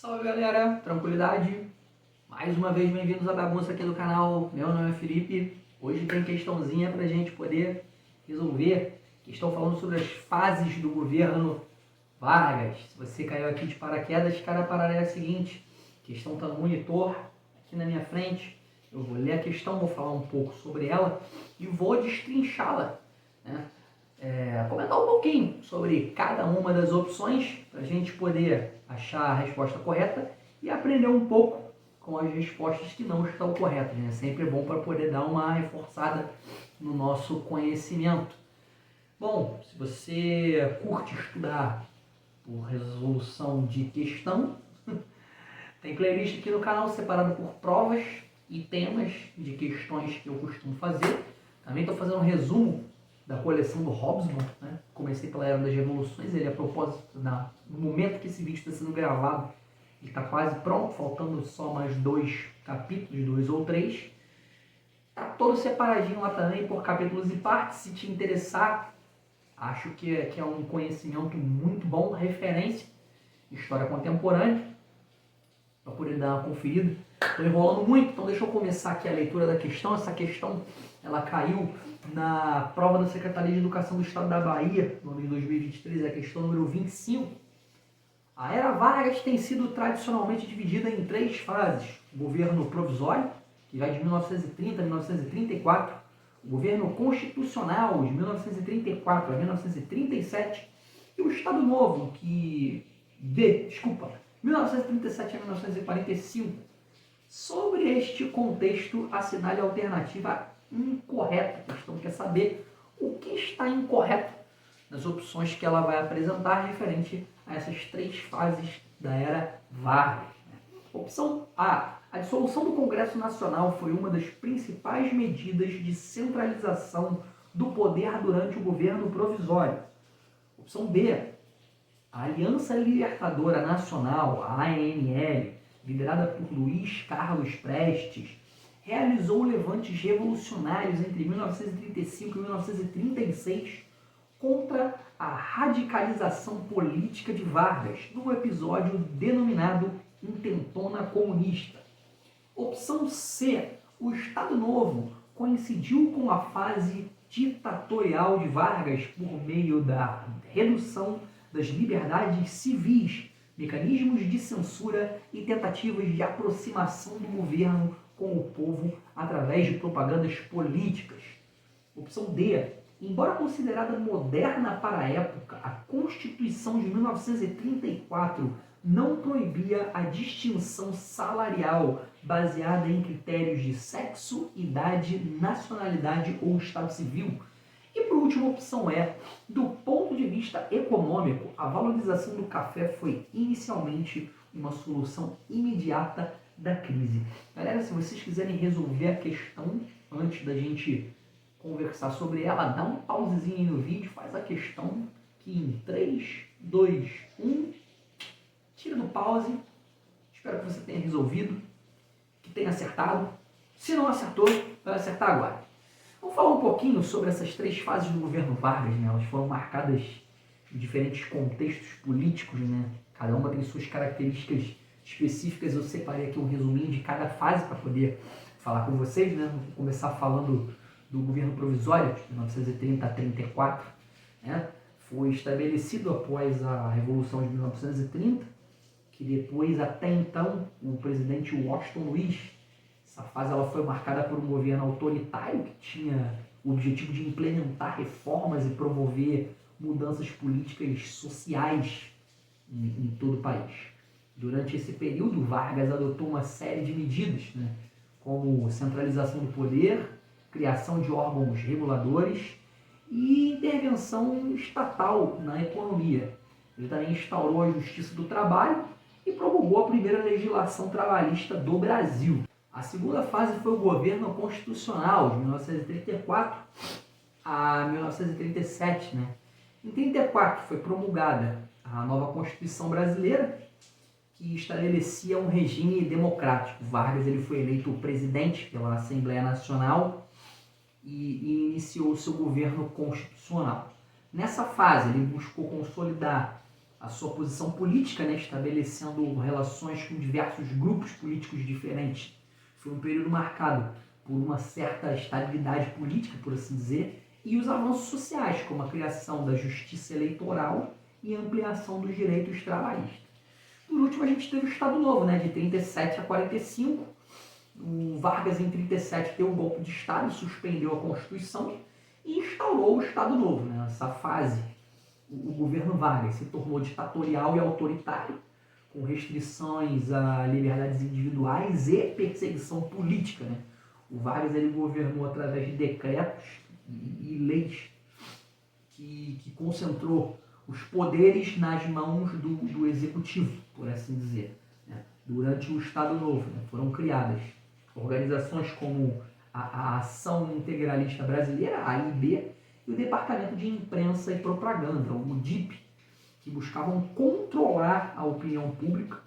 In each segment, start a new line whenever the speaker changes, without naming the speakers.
Salve galera, tranquilidade? Mais uma vez bem-vindos à bagunça aqui do canal. Meu nome é Felipe. Hoje tem questãozinha pra gente poder resolver. Questão falando sobre as fases do governo Vargas. Se você caiu aqui de paraquedas, cara, a parada é a seguinte. A questão tá no monitor aqui na minha frente. Eu vou ler a questão, vou falar um pouco sobre ela e vou destrinchá-la, né? Comentar um pouquinho sobre cada uma das opções para a gente poder achar a resposta correta e aprender um pouco com as respostas que não estão corretas, né? Sempre é bom para poder dar uma reforçada no nosso conhecimento. Bom, se você curte estudar por resolução de questão, tem playlist aqui no canal separado por provas e temas de questões que eu costumo fazer. Também estou fazendo um resumo da coleção do Hobsbawm, né? Comecei pela Era das Revoluções, ele a propósito, no momento que esse vídeo está sendo gravado, ele está quase pronto, faltando só mais 2 capítulos, 2 ou 3. Está todo separadinho lá também por capítulos e partes, se te interessar, acho que é um conhecimento muito bom, referência, história contemporânea, para poder dar uma conferida. Estou enrolando muito, então deixa eu começar aqui a leitura da questão. Essa questão ela caiu na prova da Secretaria de Educação do Estado da Bahia, no ano de 2023, é a questão número 25. A Era Vargas tem sido tradicionalmente dividida em 3 fases. O governo provisório, que vai de 1930 a 1934, o governo constitucional, de 1934 a 1937, e o Estado Novo, 1937 a 1945. Sobre este contexto, assinale a alternativa incorreta. A questão quer saber o que está incorreto nas opções que ela vai apresentar referente a essas 3 fases da Era Vargas. Opção A. A dissolução do Congresso Nacional foi uma das principais medidas de centralização do poder durante o governo provisório. Opção B. A Aliança Libertadora Nacional, a ANL, liderada por Luiz Carlos Prestes, realizou levantes revolucionários entre 1935 e 1936 contra a radicalização política de Vargas, num episódio denominado Intentona Comunista. Opção C. O Estado Novo coincidiu com a fase ditatorial de Vargas por meio da redução das liberdades civis, mecanismos de censura e tentativas de aproximação do governo com o povo através de propagandas políticas. Opção D. Embora considerada moderna para a época, a Constituição de 1934 não proibia a distinção salarial baseada em critérios de sexo, idade, nacionalidade ou estado civil. E por último, a opção E. Do ponto de vista econômico, a valorização do café foi inicialmente uma solução imediata da crise. Galera, se vocês quiserem resolver a questão antes da gente conversar sobre ela, dá um pausezinho aí no vídeo, faz a questão que em 3, 2, 1, tira do pause. Espero que você tenha resolvido, que tenha acertado. Se não acertou, vai acertar agora. Vamos falar um pouquinho sobre essas 3 fases do governo Vargas, né? Elas foram marcadas em diferentes contextos políticos, né? Cada uma tem suas características específicas. Eu separei aqui um resuminho de cada fase para poder falar com vocês, né? Vou começar falando do governo provisório, de 1930 a 34, né? Foi estabelecido após a Revolução de 1930, que depois, até então, o presidente Washington Luiz. Essa fase ela foi marcada por um governo autoritário que tinha o objetivo de implementar reformas e promover mudanças políticas sociais em todo o país. Durante esse período, Vargas adotou uma série de medidas, né, como centralização do poder, criação de órgãos reguladores e intervenção estatal na economia. Ele também instaurou a Justiça do Trabalho e promulgou a primeira legislação trabalhista do Brasil. A segunda fase foi o governo constitucional, de 1934 a 1937. Né? Em 1934 foi promulgada a nova Constituição Brasileira, que estabelecia um regime democrático. Vargas ele foi eleito presidente pela Assembleia Nacional e iniciou seu governo constitucional. Nessa fase, ele buscou consolidar a sua posição política, né, estabelecendo relações com diversos grupos políticos diferentes. Foi um período marcado por uma certa estabilidade política, por assim dizer, e os avanços sociais, como a criação da justiça eleitoral e a ampliação dos direitos trabalhistas. Por último, a gente teve o Estado Novo, né, de 37 a 45. O Vargas, em 37, deu um golpe de Estado, suspendeu a Constituição e instaurou o Estado Novo. Né? Nessa fase, o governo Vargas se tornou ditatorial e autoritário, com restrições a liberdades individuais e perseguição política. Né? O Vargas ele governou através de decretos e leis que concentrou os poderes nas mãos do executivo, por assim dizer. Né? Durante o Estado Novo, né? Foram criadas organizações como a Ação Integralista Brasileira, a AIB, e o Departamento de Imprensa e Propaganda, o DIP, que buscavam controlar a opinião pública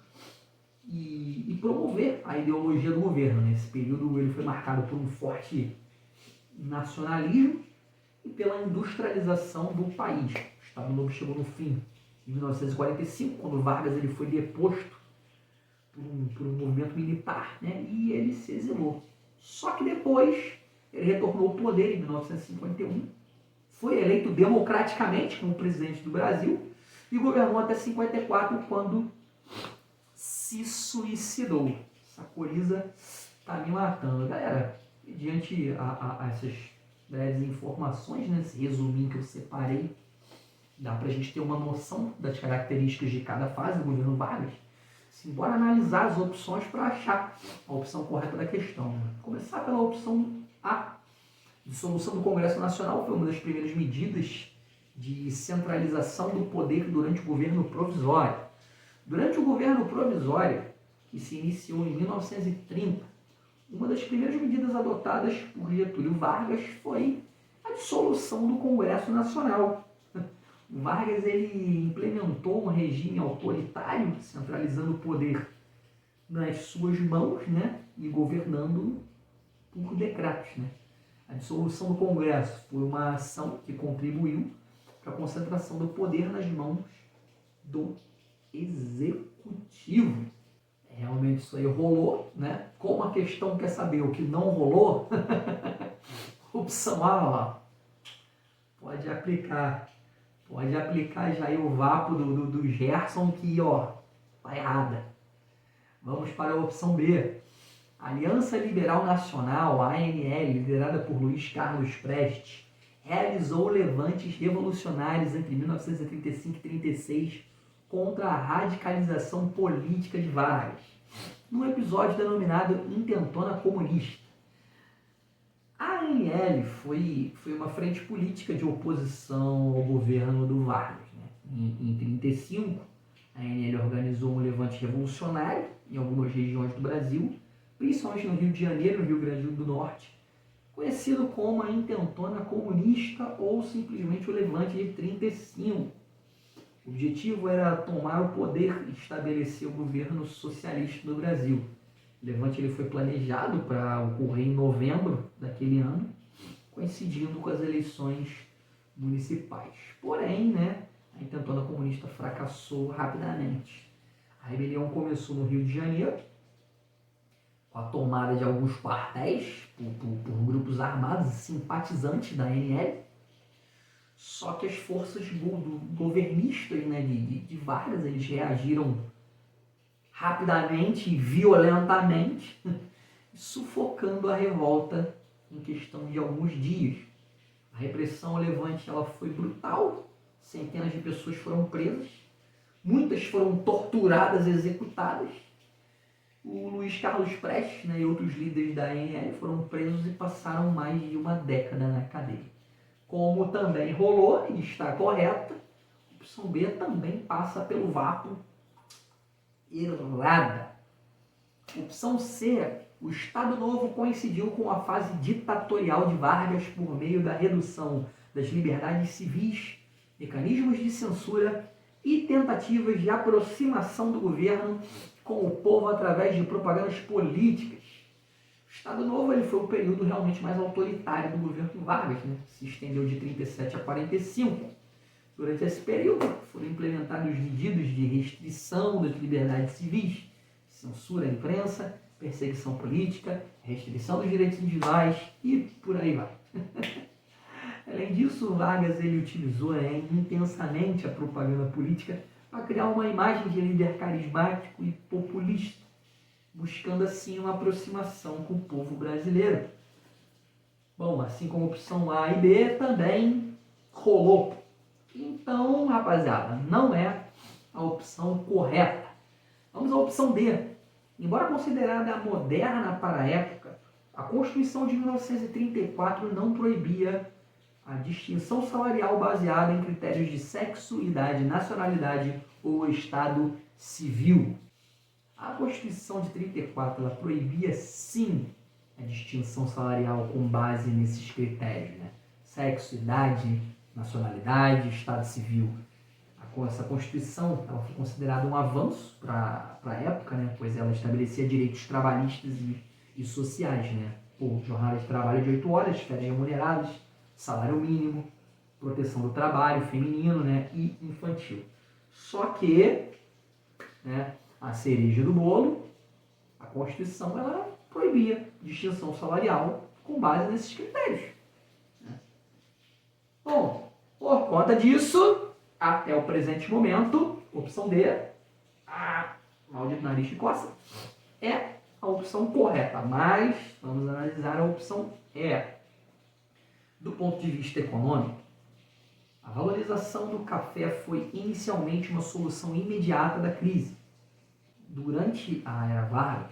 e promover a ideologia do governo. Nesse período ele foi marcado por um forte nacionalismo e pela industrialização do país. O Estado Novo chegou no fim em 1945, quando Vargas ele foi deposto por um movimento militar, né? E ele se exilou. Só que depois ele retornou ao poder em 1951, foi eleito democraticamente como presidente do Brasil e governou até 54, quando se suicidou. Essa coriza está me matando. Galera, diante a essas breves informações, né, esse resuminho que eu separei, dá para a gente ter uma noção das características de cada fase do governo Vargas. Bora analisar as opções para achar a opção correta da questão. Começar pela opção A. Dissolução do Congresso Nacional foi uma das primeiras medidas de centralização do poder durante o governo provisório. Durante o governo provisório, que se iniciou em 1930, uma das primeiras medidas adotadas por Getúlio Vargas foi a dissolução do Congresso Nacional. Vargas ele implementou um regime autoritário, centralizando o poder nas suas mãos, né, e governando por decretos. Né? A dissolução do Congresso foi uma ação que contribuiu para a concentração do poder nas mãos do Executivo. Realmente isso aí rolou, né? Como a questão quer saber o que não rolou, opção A, ó, pode aplicar já aí o vapo do Gerson que, ó, tá errada. Vamos para a opção B. A Aliança Liberal Nacional, ANL, liderada por Luiz Carlos Prestes, realizou levantes revolucionários entre 1935 e 1936 contra a radicalização política de Vargas, num episódio denominado Intentona Comunista. A ANL foi uma frente política de oposição ao governo do Vargas. Né? Em 1935, a ANL organizou um levante revolucionário em algumas regiões do Brasil, principalmente no Rio de Janeiro, no Rio Grande do Norte, conhecido como a Intentona Comunista ou simplesmente o Levante de 1935. O objetivo era tomar o poder e estabelecer o governo socialista no Brasil. O levante ele foi planejado para ocorrer em novembro daquele ano, coincidindo com as eleições municipais. Porém, né, a Intentona Comunista fracassou rapidamente. A rebelião começou no Rio de Janeiro, com a tomada de alguns quartéis por grupos armados e simpatizantes da ANL. Só que as forças governistas, né, de Vargas, eles reagiram rapidamente e violentamente, sufocando a revolta em questão de alguns dias. A repressão ao levante ela foi brutal, centenas de pessoas foram presas, muitas foram torturadas e executadas. O Luiz Carlos Prestes, né, e outros líderes da ANL foram presos e passaram mais de uma década na cadeia. Como também rolou, e está correta, a opção B também passa pelo vapo errada. Opção C, o Estado Novo coincidiu com a fase ditatorial de Vargas por meio da redução das liberdades civis, mecanismos de censura e tentativas de aproximação do governo com o povo através de propagandas políticas. O Estado Novo ele foi o período realmente mais autoritário do governo Vargas, né? Se estendeu de 37 a 45. Durante esse período, foram implementados medidas de restrição das liberdades civis, censura à imprensa, perseguição política, restrição dos direitos individuais e por aí vai. Além disso, Vargas ele utilizou intensamente a propaganda política para criar uma imagem de líder carismático e populista, buscando assim uma aproximação com o povo brasileiro. Bom, assim como a opção A e B também rolou. Então, rapaziada, não é a opção correta. Vamos à opção D. Embora considerada moderna para a época, a Constituição de 1934 não proibia a distinção salarial baseada em critérios de sexo, idade, nacionalidade ou estado civil. A Constituição de 34 ela proibia sim a distinção salarial com base nesses critérios, né? Sexo, idade, nacionalidade, estado civil. Essa Constituição ela foi considerada um avanço para a época, né? Pois ela estabelecia direitos trabalhistas e sociais, né? Jornada de trabalho de 8 horas, férias remuneradas, salário mínimo, proteção do trabalho feminino, né? E infantil. Só que, né, a cereja do bolo, a Constituição ela proibia distinção salarial com base nesses critérios. Né? Bom, por conta disso, até o presente momento, opção D, maldito nariz de coça, é a opção correta, mas vamos analisar a opção E. Do ponto de vista econômico, a valorização do café foi inicialmente uma solução imediata da crise. Durante a era Vargas,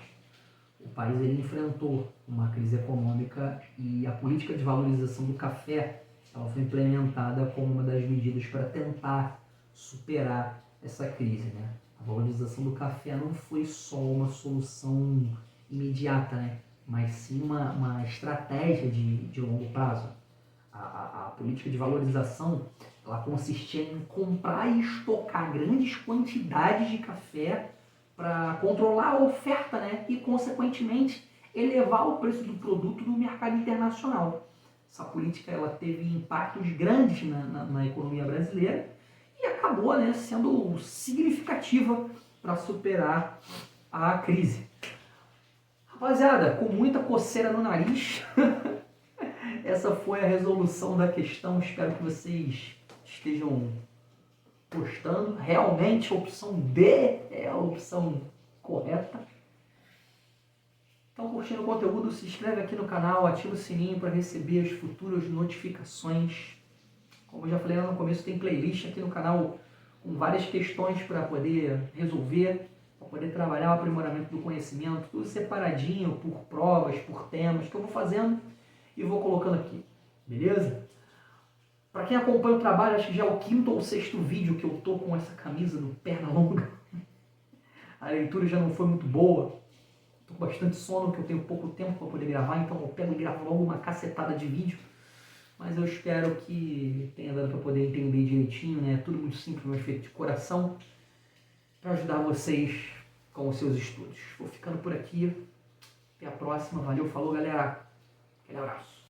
o país ele enfrentou uma crise econômica e a política de valorização do café ela foi implementada como uma das medidas para tentar superar essa crise, né? A valorização do café não foi só uma solução imediata, né? Mas sim uma estratégia de longo prazo. A política de valorização ela consistia em comprar e estocar grandes quantidades de café para controlar a oferta, né? E, consequentemente, elevar o preço do produto no mercado internacional. Essa política ela teve impactos grandes na economia brasileira e acabou, né, sendo significativa para superar a crise. Rapaziada, com muita coceira no nariz, essa foi a resolução da questão. Espero que vocês estejam gostando. Realmente a opção D é a opção correta. Então, curtindo o conteúdo, se inscreve aqui no canal, ativa o sininho para receber as futuras notificações. Como eu já falei lá no começo, tem playlist aqui no canal com várias questões para poder resolver, para poder trabalhar o aprimoramento do conhecimento, tudo separadinho por provas, por temas que eu vou fazendo e vou colocando aqui, beleza? Para quem acompanha o trabalho, acho que já é o 5º ou 6º vídeo que eu tô com essa camisa do perna longa. A leitura já não foi muito boa. Tô com bastante sono, porque eu tenho pouco tempo para poder gravar, então eu pego e gravo logo uma cacetada de vídeo. Mas eu espero que tenha dado para poder entender direitinho, né? Tudo muito simples, mas feito de coração, para ajudar vocês com os seus estudos. Vou ficando por aqui. Até a próxima. Valeu, falou, galera. Aquele abraço.